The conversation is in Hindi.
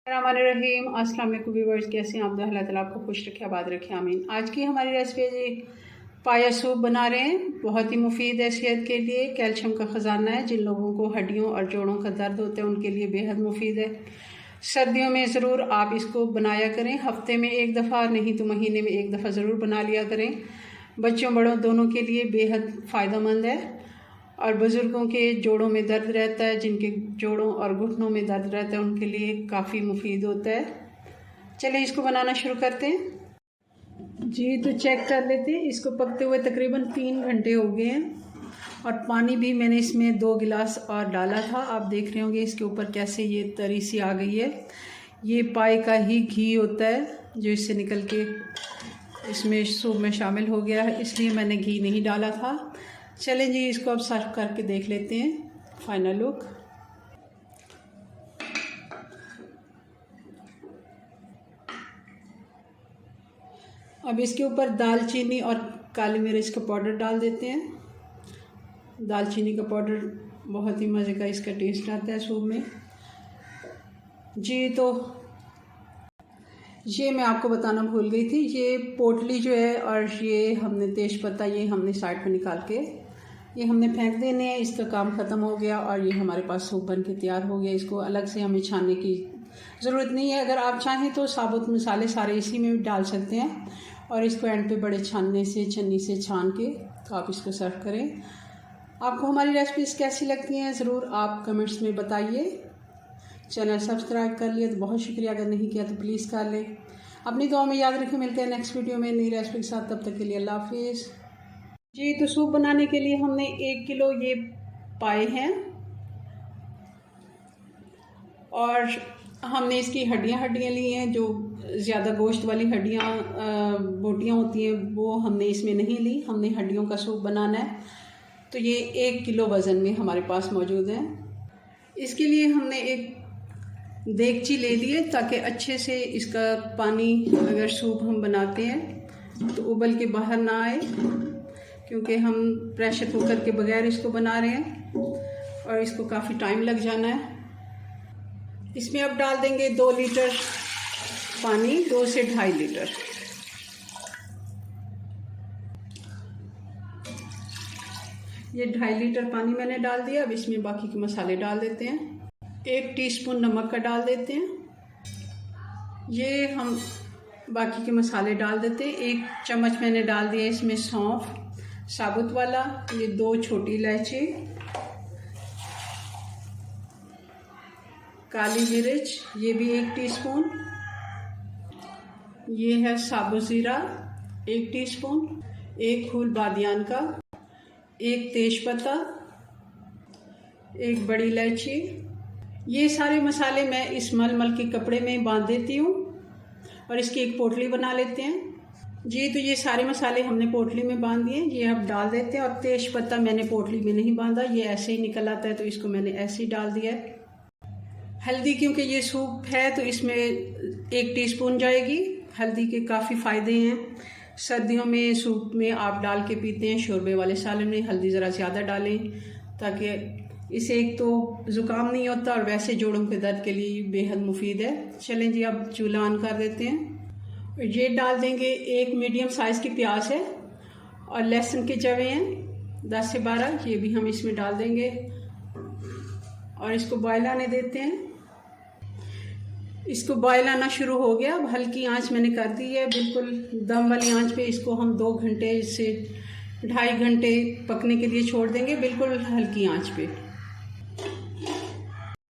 रहीम अस्सलाम वालेकुम व्यूअर्स, कैसे हैं आप? अल्लाह ताला आपको खुश रखे, आबाद रखे, आमीन। आज की हमारी रेसिपी है जी पाया सूप बना रहे हैं। बहुत ही मुफीद है सेहत के लिए, कैल्शियम का ख़जाना है। जिन लोगों को हड्डियों और जोड़ों का दर्द होता है उनके लिए बेहद मुफीद है। सर्दियों में ज़रूर आप इसको बनाया करें, हफ्ते में एक दफ़ा नहीं तो महीने में एक दफ़ा ज़रूर बना लिया करें। बच्चों बड़ों दोनों के लिए बेहद फ़ायदेमंद है। और बुज़ुर्गों के जोड़ों में दर्द रहता है, जिनके जोड़ों और घुटनों में दर्द रहता है उनके लिए काफ़ी मुफीद होता है। चलिए इसको बनाना शुरू करते हैं जी। तो चेक कर लेते हैं, इसको पकते हुए तकरीबन 3 घंटे हो गए हैं। और पानी भी मैंने इसमें 2 गिलास और डाला था। आप देख रहे होंगे इसके ऊपर कैसे ये तरी सी आ गई है। ये पाए का ही घी होता है जो इससे निकल के इसमें सूप में शामिल हो गया है, इसलिए मैंने घी नहीं डाला था। चलें जी, इसको अब सर्व करके देख लेते हैं फाइनल लुक। अब इसके ऊपर दालचीनी और काली मिर्च का पाउडर डाल देते हैं। दालचीनी का पाउडर बहुत ही मज़े का इसका टेस्ट आता है सूप में जी। तो ये मैं आपको बताना भूल गई थी, ये पोटली जो है और ये हमने तेज़पत्ता ये हमने साइड पे निकाल के ये हमने फेंक देने हैं। इसका काम ख़त्म हो गया और ये हमारे पास सूप बन के तैयार हो गया। इसको अलग से हमें छानने की ज़रूरत नहीं है। अगर आप चाहें तो साबुत मसाले सारे इसी में डाल सकते हैं और इसको एंड पे बड़े छानने से छन्नी से छान के तो आप इसको सर्व करें। आपको हमारी रेसिपीज़ कैसी लगती हैं ज़रूर आप कमेंट्स में बताइए। चैनल सब्सक्राइब कर लिया तो बहुत शुक्रिया, अगर नहीं किया तो प्लीज़ कर लें। अपनी दुआ में याद रखें। मिलते हैं नेक्स्ट वीडियो में नई रेसिपी के साथ, तब तक के लिए अल्लाह हाफिज़ जी। तो सूप बनाने के लिए हमने 1 किलो ये पाए हैं और हमने इसकी हड्डियां ली हैं। जो ज़्यादा गोश्त वाली बोटियां होती हैं वो हमने इसमें नहीं ली। हमने हड्डियों का सूप बनाना है तो ये 1 किलो वज़न में हमारे पास मौजूद है। इसके लिए हमने एक देगची ले लिए ताकि अच्छे से इसका पानी, अगर सूप हम बनाते हैं तो उबल के बाहर ना आए, क्योंकि हम प्रेशर कुकर के बगैर इसको बना रहे हैं और इसको काफ़ी टाइम लग जाना है। इसमें अब डाल देंगे 2 लीटर पानी, 2 से 2.5 लीटर। ये 2.5 लीटर पानी मैंने डाल दिया। अब इसमें बाकी के मसाले डाल देते हैं। 1 टीस्पून नमक का डाल देते हैं। ये हम बाकी के मसाले डाल देते हैं। 1 चम्मच मैंने डाल दिया इसमें सौंफ साबुत वाला। ये 2 छोटी इलायची, काली मिर्च ये भी 1 टीस्पून, ये है साबुत ज़ीरा 1 टीस्पून, 1 फूल बादियान का, 1 तेज़पत्ता, 1 बड़ी इलायची। ये सारे मसाले मैं इस मलमल के कपड़े में बांध देती हूँ और इसकी एक पोटली बना लेते हैं जी। तो ये सारे मसाले हमने पोटली में बांध दिए, ये अब डाल देते हैं। और तेज़पत्ता मैंने पोटली में नहीं बांधा, ये ऐसे ही निकल आता है तो इसको मैंने ऐसे ही डाल दिया है। हल्दी, क्योंकि ये सूप है तो इसमें 1 टीस्पून जाएगी। हल्दी के काफ़ी फ़ायदे हैं। सर्दियों में सूप में आप डाल के पीते हैं, शोरबे वाले सालन में हल्दी ज़रा ज़्यादा डालें ताकि इसे एक तो ज़ुकाम नहीं होता और वैसे जोड़ों के दर्द के लिए बेहद मुफीद है। चलें जी, अब चूल्हा ऑन कर देते हैं। ये डाल देंगे 1 मीडियम साइज़ की प्याज है और लहसुन के जवे हैं 10 से 12, ये भी हम इसमें डाल देंगे और इसको बॉयल आने देते हैं। इसको बॉयल आना शुरू हो गया। अब हल्की आंच मैंने कर दी है, बिल्कुल दम वाली आंच पे इसको हम 2 घंटे से 2.5 घंटे पकने के लिए छोड़ देंगे, बिल्कुल हल्की आंच पे।